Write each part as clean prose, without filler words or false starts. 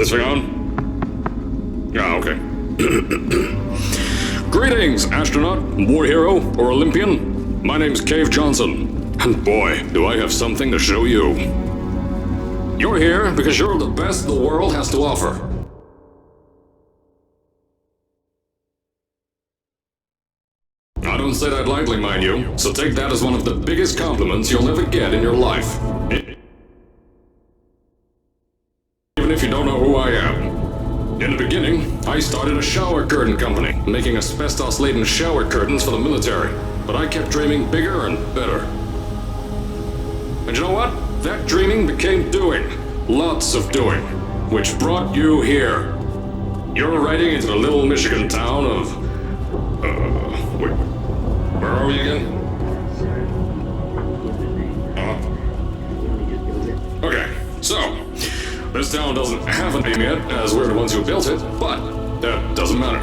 this thing on? Yeah, okay. Greetings, astronaut, war hero, or Olympian. My name's Cave Johnson, and boy, do I have something to show you. You're here because you're the best the world has to offer. I don't say that lightly, mind you, so take that as one of the biggest compliments you'll ever get in your life. Even if you don't know who I am. In the beginning, I started a shower curtain company, making asbestos-laden shower curtains for the military. But I kept dreaming bigger and better. And you know what? That dreaming became doing. Lots of doing. Which brought you here. You're riding into the little Michigan town of... wait. Where are we again? Okay, so... this town doesn't have a name yet, as we're the ones who built it, but that doesn't matter.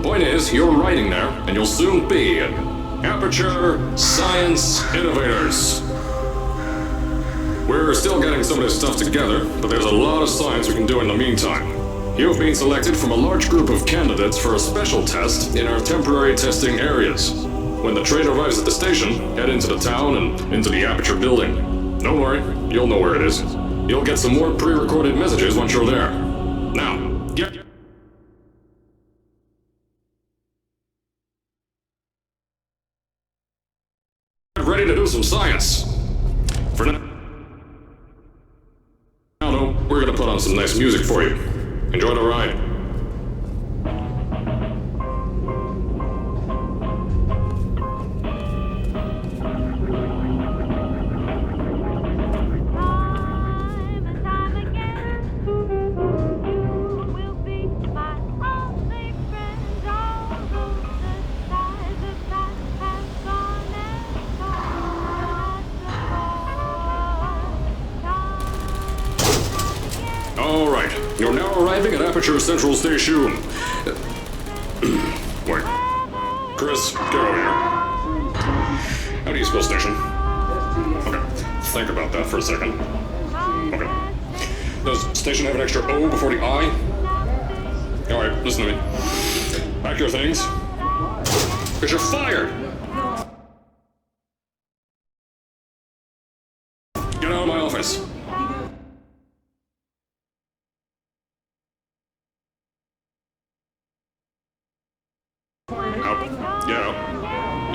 Point is, you're riding there, and you'll soon be at Aperture Science Innovators. We're still getting some of this stuff together, but there's a lot of science we can do in the meantime. You've been selected from a large group of candidates for a special test in our temporary testing areas. When the train arrives at the station, head into the town and into the Aperture building. Don't worry, you'll know where it is. You'll get some more pre-recorded messages once you're there. Now, get ready to do some science. For now, though, we're gonna put on some nice music for you. Enjoy the ride. Alright, you're now arriving at Aperture Central Station. Wait. Chris, get over here. How do you spell station? Okay, think about that for a second. Okay. Does station have an extra O before the I? Alright, listen to me. Pack your things. Because you're fired! Get out of my office.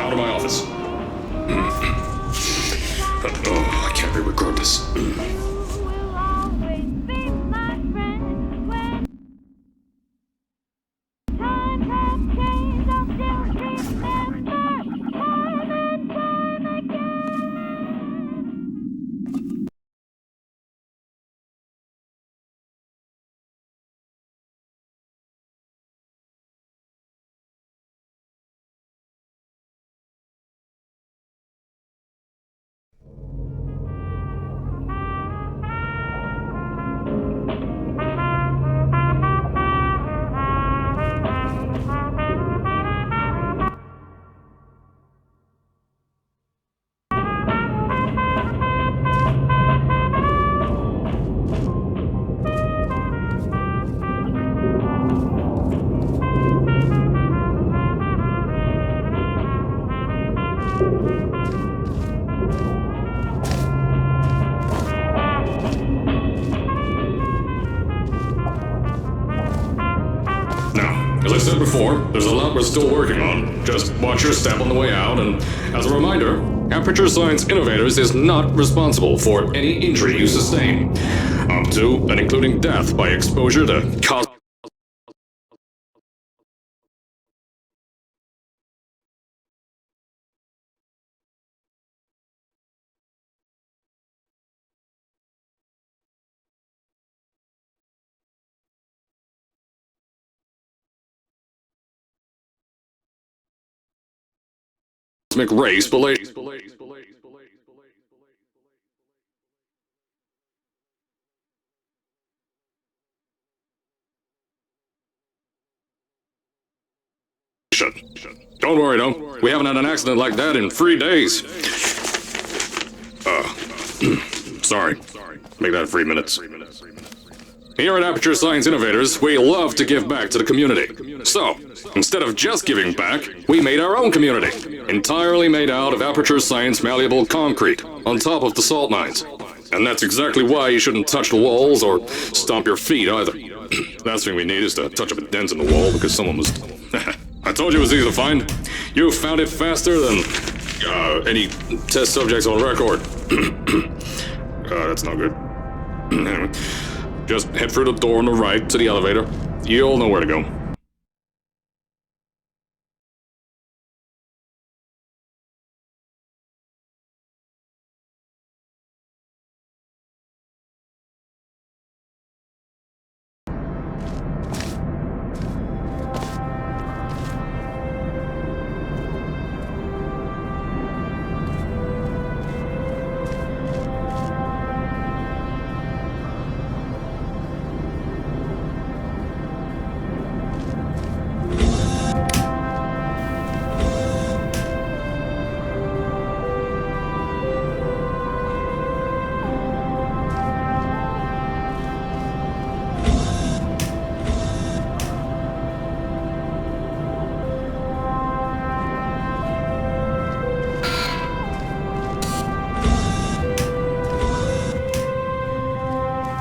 Out of my office. I can't re-record this. As I said before, there's a lot we're still working on. Just watch your step on the way out, and as a reminder, Aperture Science Innovators is not responsible for any injury you sustain, up to and including death by exposure to cosmic race related. Don't worry, though. We haven't had an accident like that in 3 days. Sorry. Make that 3 minutes. Here at Aperture Science Innovators, we love to give back to the community. So, instead of just giving back, we made our own community, entirely made out of Aperture Science malleable concrete, on top of the salt mines. And that's exactly why you shouldn't touch the walls or stomp your feet either. Last thing we need is to touch up a dent in the wall because someone was... I told you it was easy to find. You found it faster than any test subjects on record. That's not good. Anyway, just head through the door on the right to the elevator. You'll know where to go.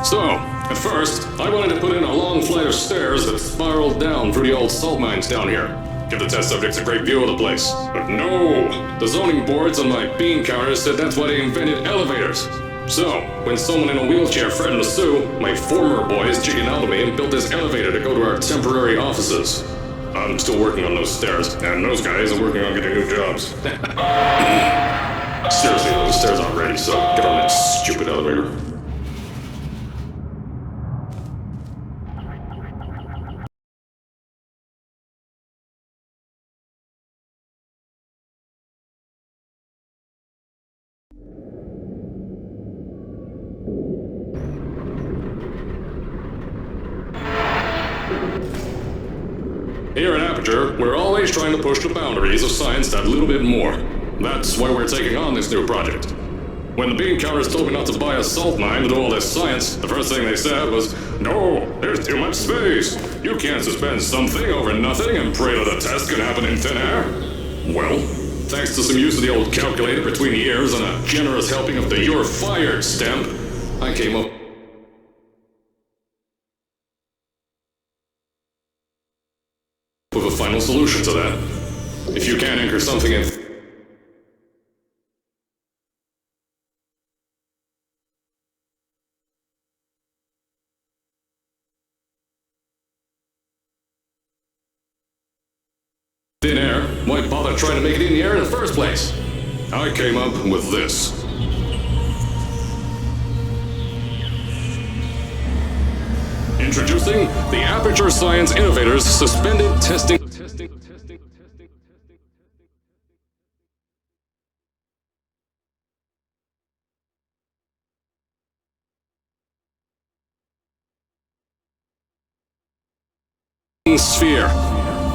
So, at first, I wanted to put in a long flight of stairs that spiraled down through the old salt mines down here. Give the test subjects a great view of the place. But no! The zoning boards on my bean counters said that's why they invented elevators. So, when someone in a wheelchair threatened to sue, my former boys chickened out of me and built this elevator to go to our temporary offices. I'm still working on those stairs, and those guys are working on getting new jobs. Seriously, those stairs aren't ready, so get on that stupid elevator. Here at Aperture, we're always trying to push the boundaries of science that little bit more. That's why we're taking on this new project. When the bean counters told me not to buy a salt mine to do all this science, the first thing they said was, "No, there's too much space. You can't suspend something over nothing and pray that a test can happen in thin air." Well, thanks to some use of the old calculator between the ears and a generous helping of the "you're fired" stamp, I came up with a final solution to that. If you can't anchor something in thin air, why bother trying to make it in the air in the first place? I came up with this. Introducing the Aperture Science Innovators Suspended Testing Sphere.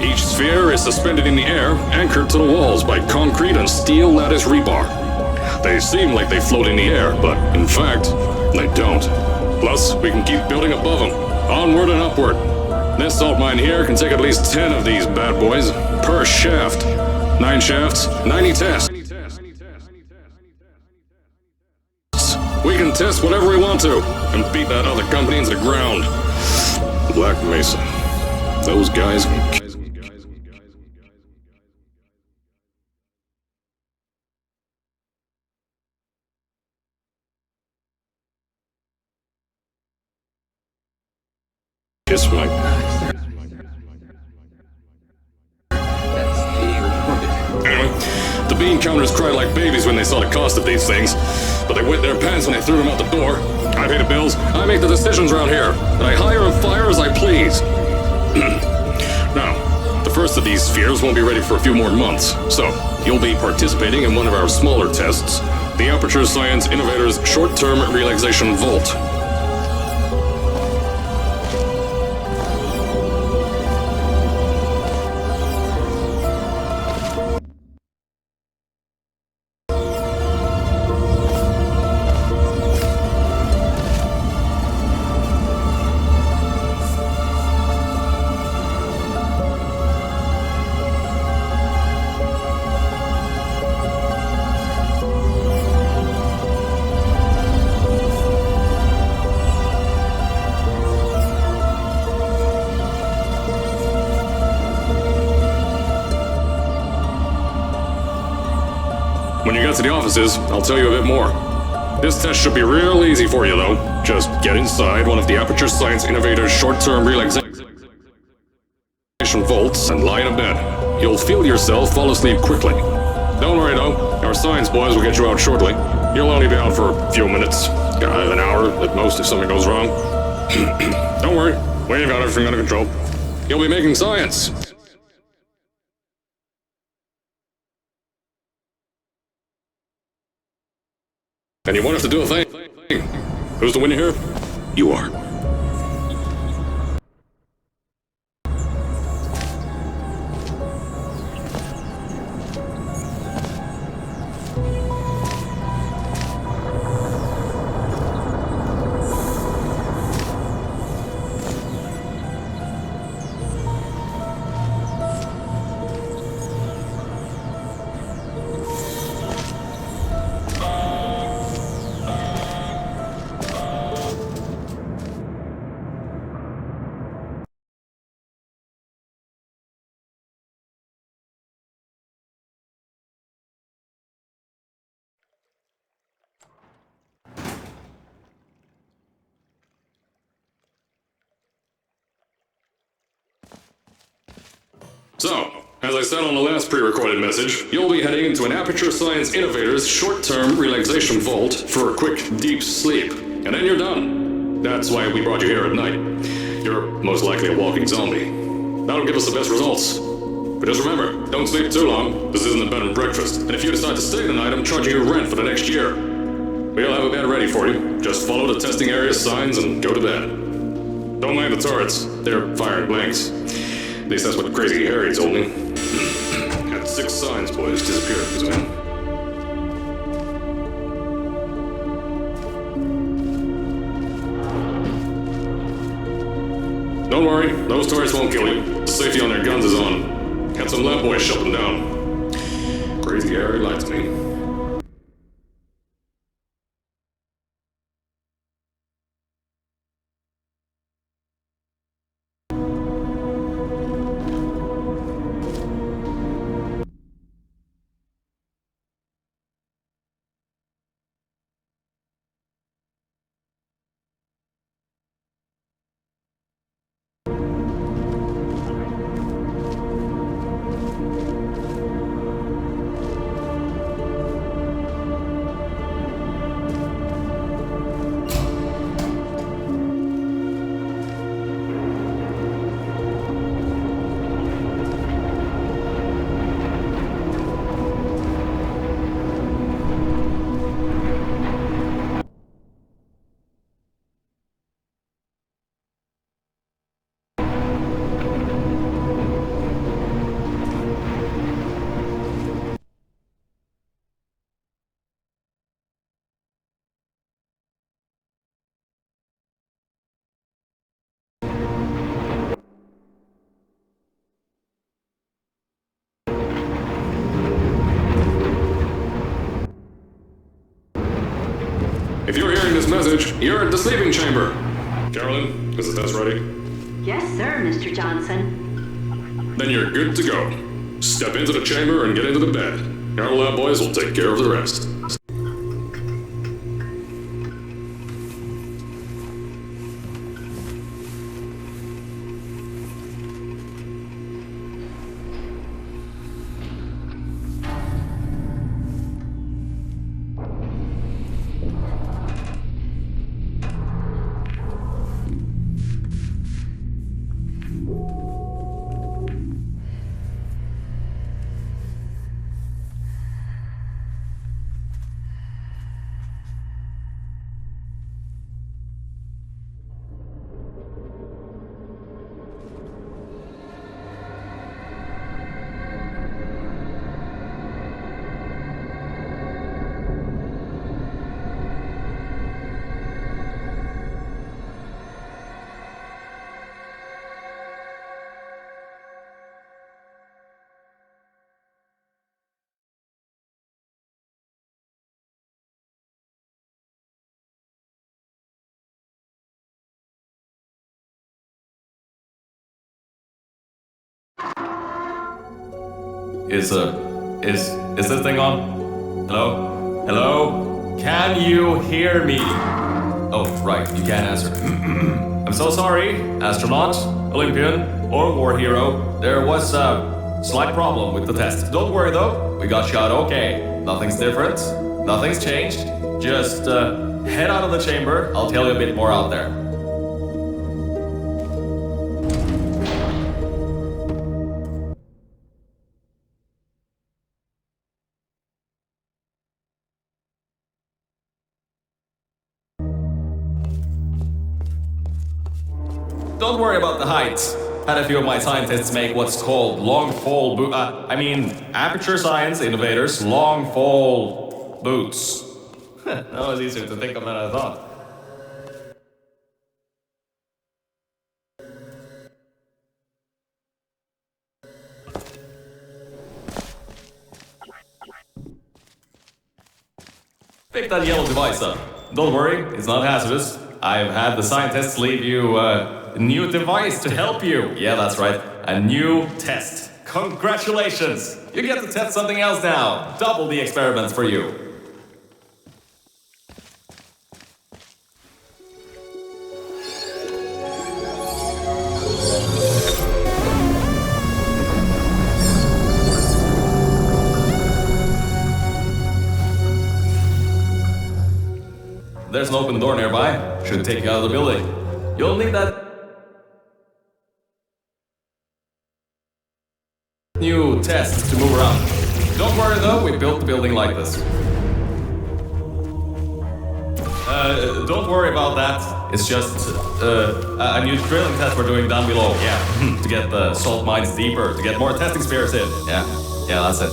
Each sphere is suspended in the air, anchored to the walls by concrete and steel lattice rebar. They seem like they float in the air, but in fact, they don't. Plus, we can keep building above them, onward and upward. This salt mine here can take at least 10 of these bad boys per shaft. 9 shafts, 90 tests. We can test whatever we want to, and beat that other company into the ground. Black Mesa. Those guys can kiss my... Anyway, the bean counters cried like babies when they saw the cost of these things, but they wet their pants when they threw them out the door. I pay the bills, I make the decisions around here, and I hire and fire as I please. Now, the first of these spheres won't be ready for a few more months, so you'll be participating in one of our smaller tests, the Aperture Science Innovators Short-Term Relaxation Vault. When you get to the offices, I'll tell you a bit more. This test should be real easy for you, though. Just get inside one of the Aperture Science Innovator's short-term relaxation vaults and lie in a bed. You'll feel yourself fall asleep quickly. Don't worry, though. Our science boys will get you out shortly. You'll only be out for a few minutes. An hour at most if something goes wrong. Don't worry. We've got everything under control. You'll be making science. And you won't have to do a thing. Who's the winner here? You are. So, as I said on the last pre-recorded message, you'll be heading into an Aperture Science Innovator's short-term relaxation vault for a quick, deep sleep. And then you're done. That's why we brought you here at night. You're most likely a walking zombie. That'll give us the best results. But just remember, don't sleep too long. This isn't a bed and breakfast. And if you decide to stay the night, I'm charging you rent for the next year. We'll have a bed ready for you. Just follow the testing area signs and go to bed. Don't mind the turrets. They're firing blanks. At least that's what Crazy Harry told me. Had 6 science boys disappear because of him. Don't worry, those turrets won't kill you. The safety on their guns is on. Had some lab boys shut them down. Crazy Harry lied to me. If you're hearing this message, you're at the sleeping chamber. Carolyn, is the test ready? Yes, sir, Mr. Johnson. Then you're good to go. Step into the chamber and get into the bed. Our lab boys will take care of the rest. Is this thing on? Hello? Hello? Can you hear me? Oh, right, you can't answer. I'm so sorry, astronaut, Olympian, or war hero. There was a slight problem with the test. Don't worry though, we got shot okay. Nothing's different, nothing's changed. Just head out of the chamber, I'll tell you a bit more out there. Don't worry about the height. Had a few of my scientists make what's called long fall aperture science innovators, long fall boots. That was easier to think of than I thought. Pick that yellow device up. Don't worry, it's not hazardous. I've had the scientists leave you a new device to help you. Yeah, that's right. A new test. Congratulations! You get to test something else now. Double the experiments for you. There's an open door nearby. Should take you out of the building. You'll need that new test to move around. Don't worry though, we built the building like this. Don't worry about that. It's just a new drilling test we're doing down below. Yeah, to get the salt mines deeper, to get more testing spears in. Yeah, that's it.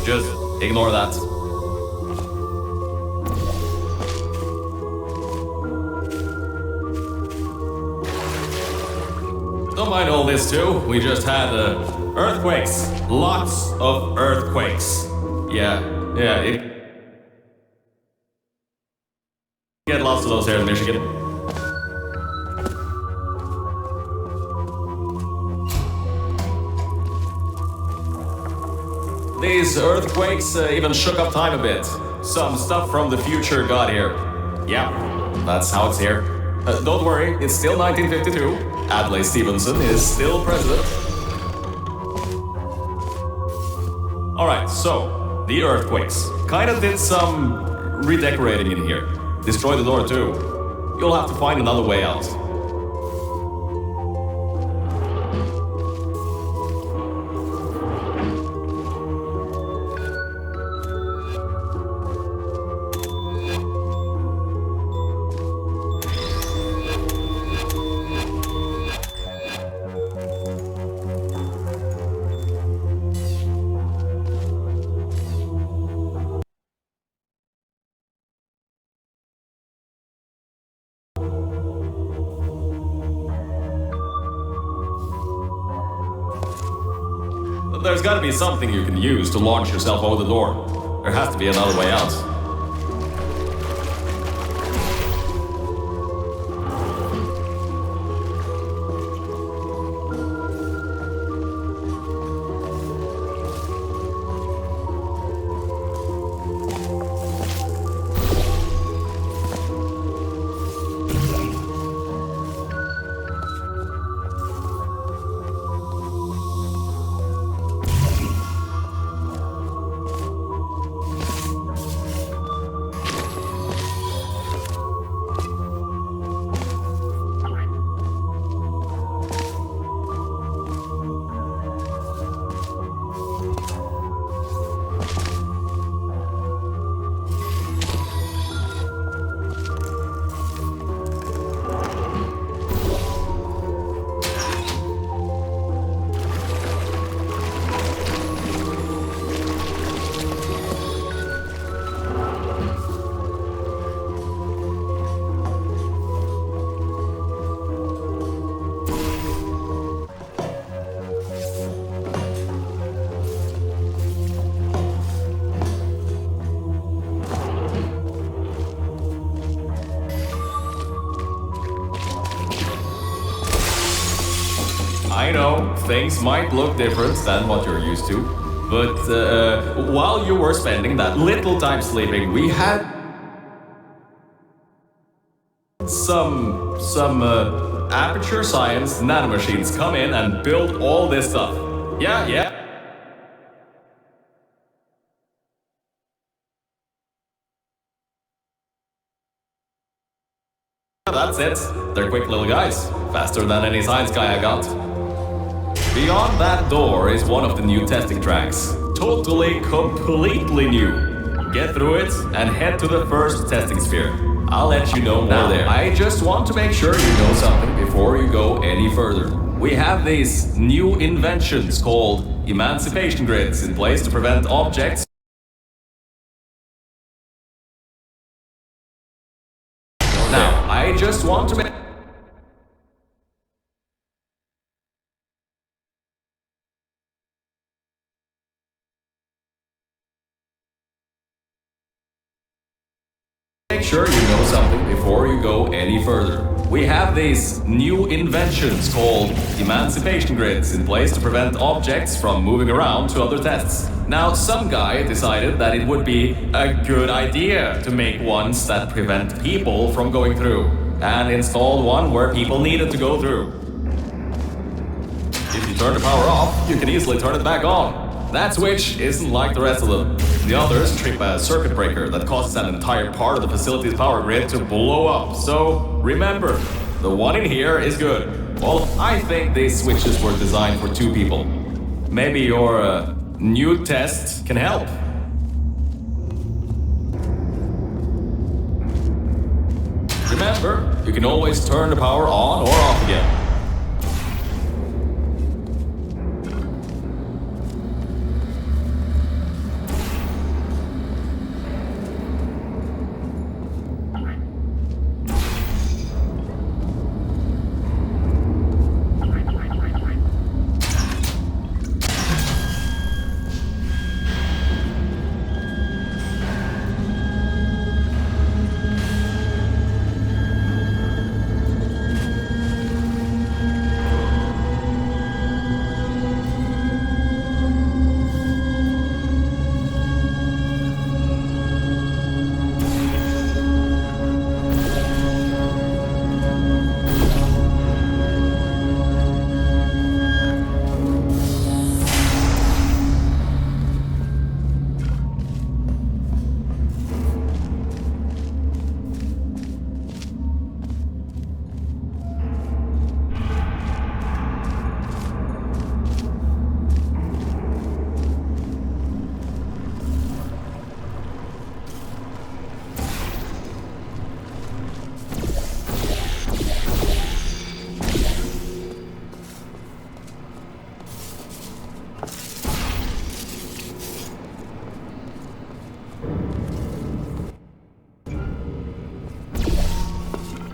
Just ignore that. Don't mind all this too. We just had earthquakes. Lots of earthquakes. Yeah. Get lots of those here in Michigan. These earthquakes even shook up time a bit. Some stuff from the future got here. Yeah, that's how it's here. Don't worry, it's still 1952. Adlai Stevenson is still president. Alright, so, the earthquakes. Kinda did some redecorating in here. Destroy the door too. You'll have to find another way out. There's gotta be something you can use to launch yourself over the door. There has to be another way out. I know, things might look different than what you're used to, But while you were spending that little time sleeping, we had some aperture science nanomachines come in and build all this stuff. Yeah. That's it. They're quick little guys. Faster than any science guy I got. Beyond that door is one of the new testing tracks. Totally, completely new. Get through it and head to the first testing sphere. I'll let you know more there. I just want to make sure you know something before you go any further. We have these new inventions called emancipation grids in place to prevent objects. Now, I just want to make sure you know something before you go any further. We have these new inventions called emancipation grids in place to prevent objects from moving around to other tests. Now, some guy decided that it would be a good idea to make ones that prevent people from going through, and installed one where people needed to go through. If you turn the power off, you can easily turn it back on. That switch isn't like the rest of them. The others trip a circuit breaker that causes an entire part of the facility's power grid to blow up. So remember, the one in here is good. Well, I think these switches were designed for 2 people. Maybe your new test can help. Remember, you can always turn the power on or off again.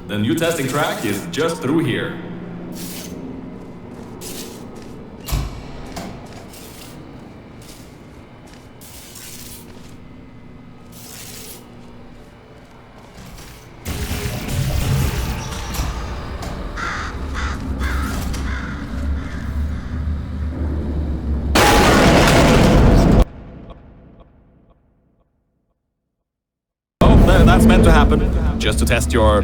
The new testing track is just through here. That's meant to happen, just to test your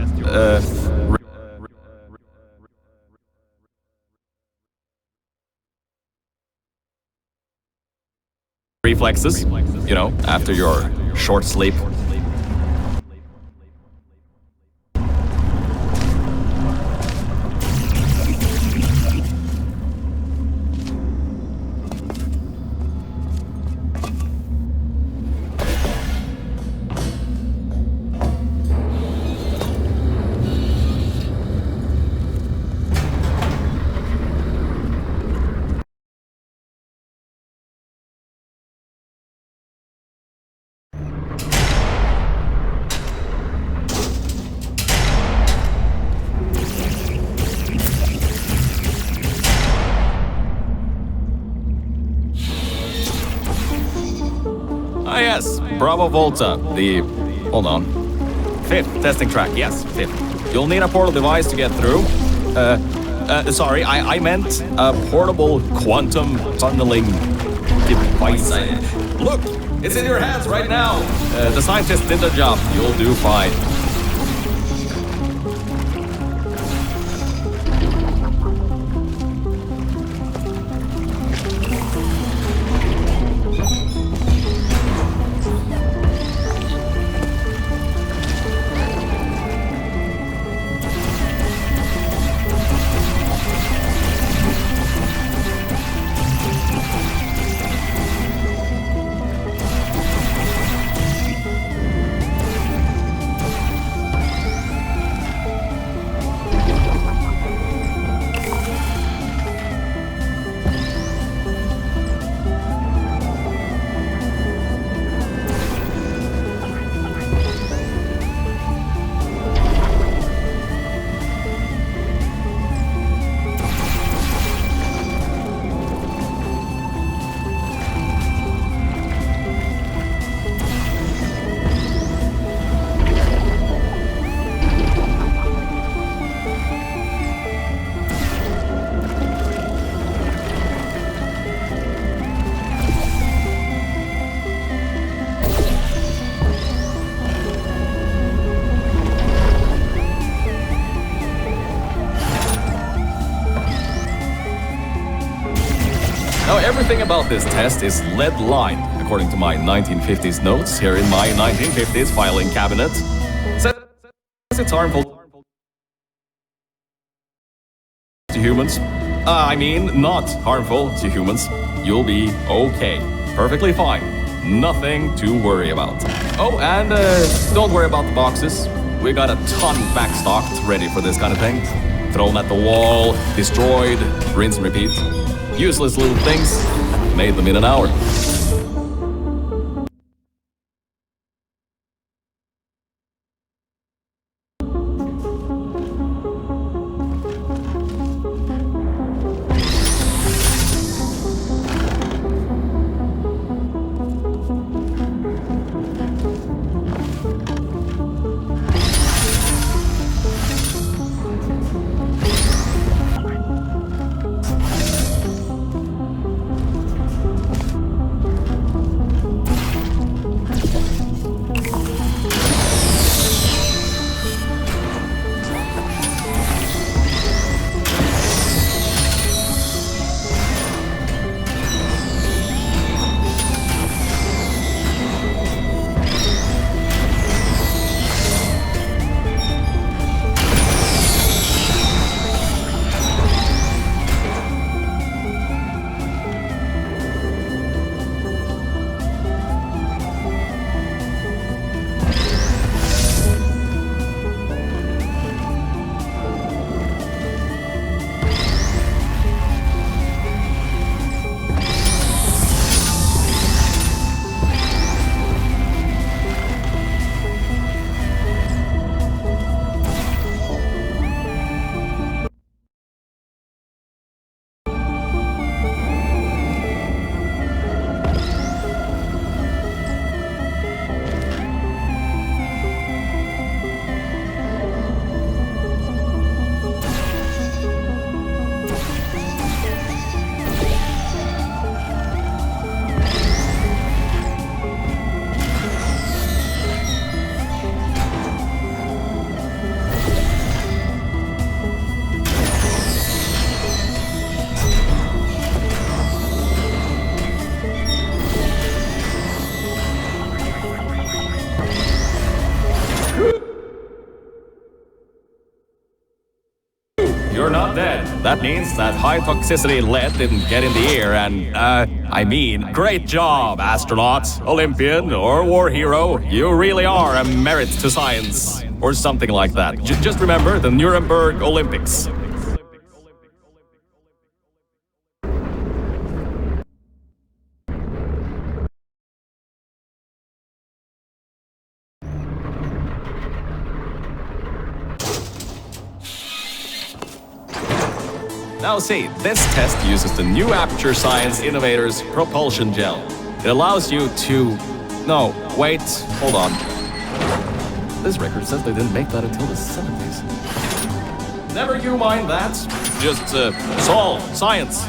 reflexes, you know, after your short sleep. Ah yes, Bravo Volta, hold on. 5th testing track, yes, 5th. You'll need a portal device to get through. Sorry, I meant a portable quantum tunneling device. Look, it's in your hands right now. The scientists did their job. You'll do fine. Now, everything about this test is lead-lined, according to my 1950s notes here in my 1950s filing cabinet. Says it's harmful to humans. I mean, not harmful to humans. You'll be okay. Perfectly fine. Nothing to worry about. Oh, and don't worry about the boxes. We got a ton backstocked, ready for this kind of thing. Thrown at the wall, destroyed, rinse and repeat. Useless little things, made them in an hour. You're not dead. That means that high-toxicity lead didn't get in the air and, I mean, great job, astronaut, Olympian, or war hero. You really are a merit to science. Or something like that. Just remember the Nuremberg Olympics. Now see, this test uses the new Aperture Science Innovators propulsion gel. It allows you to... No, wait, hold on. This record says they didn't make that until the 70s. Never you mind that. Just, solve science.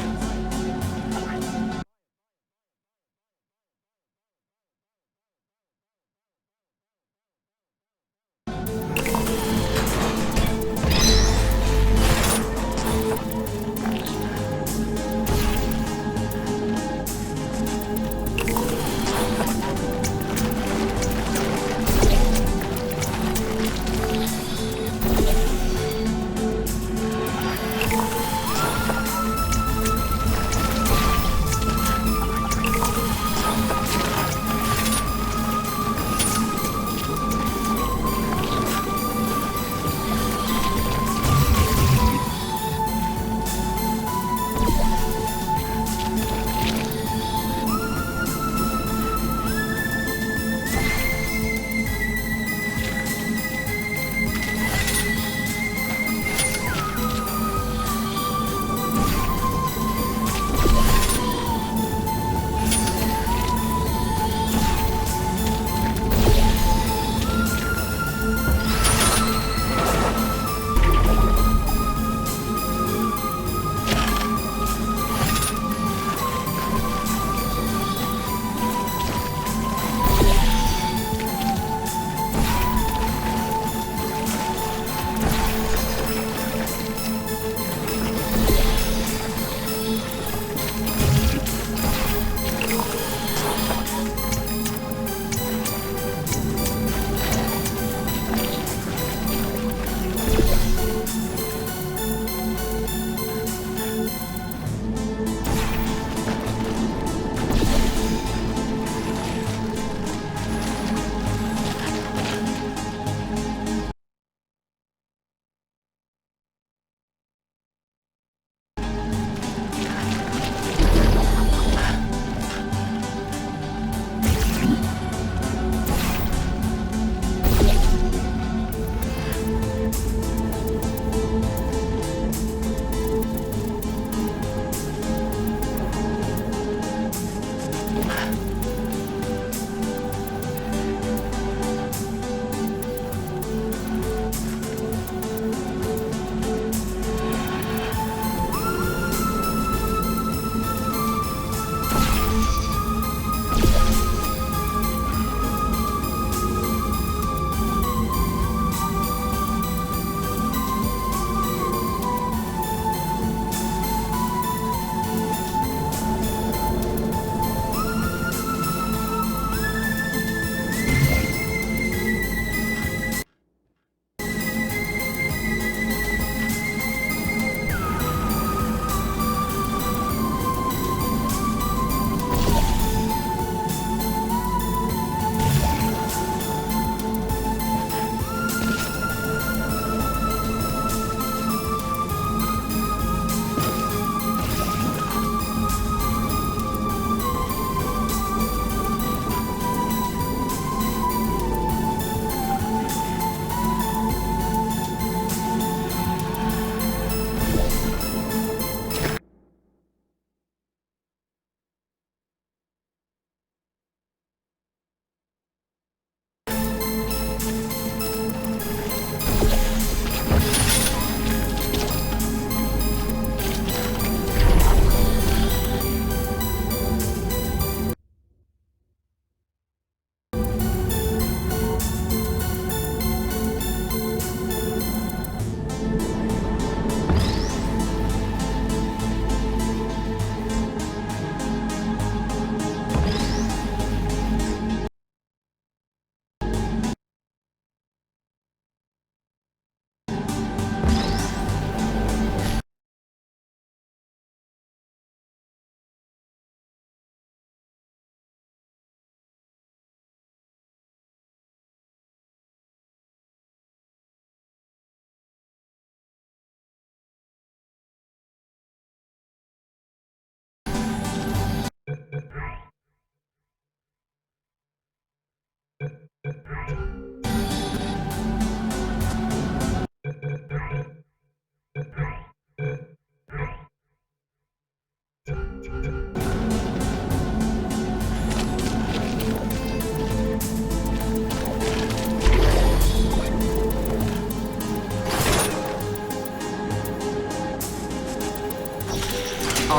All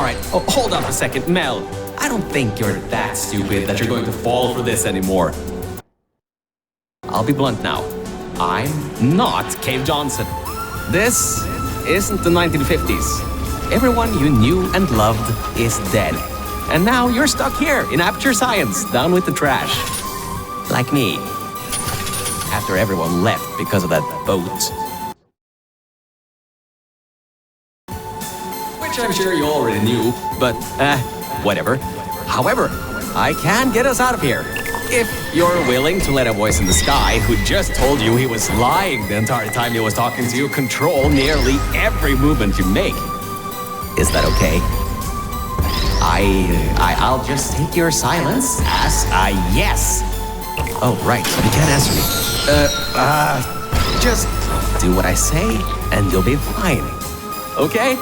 right, oh, hold up a second, Mel. I don't think you're that stupid that you're going to fall for this anymore. I'll be blunt now. I'm not Cave Johnson. This isn't the 1950s. Everyone you knew and loved is dead. And now you're stuck here in Aperture Science, down with the trash. Like me. After everyone left because of that boat. Which I'm sure you already knew, but whatever. However, I can get us out of here. If you're willing to let a voice in the sky who just told you he was lying the entire time he was talking to you control nearly every movement you make. Is that okay? I'll just take your silence as a yes. Oh, right, you can't answer me. Just do what I say and you'll be fine. Okay?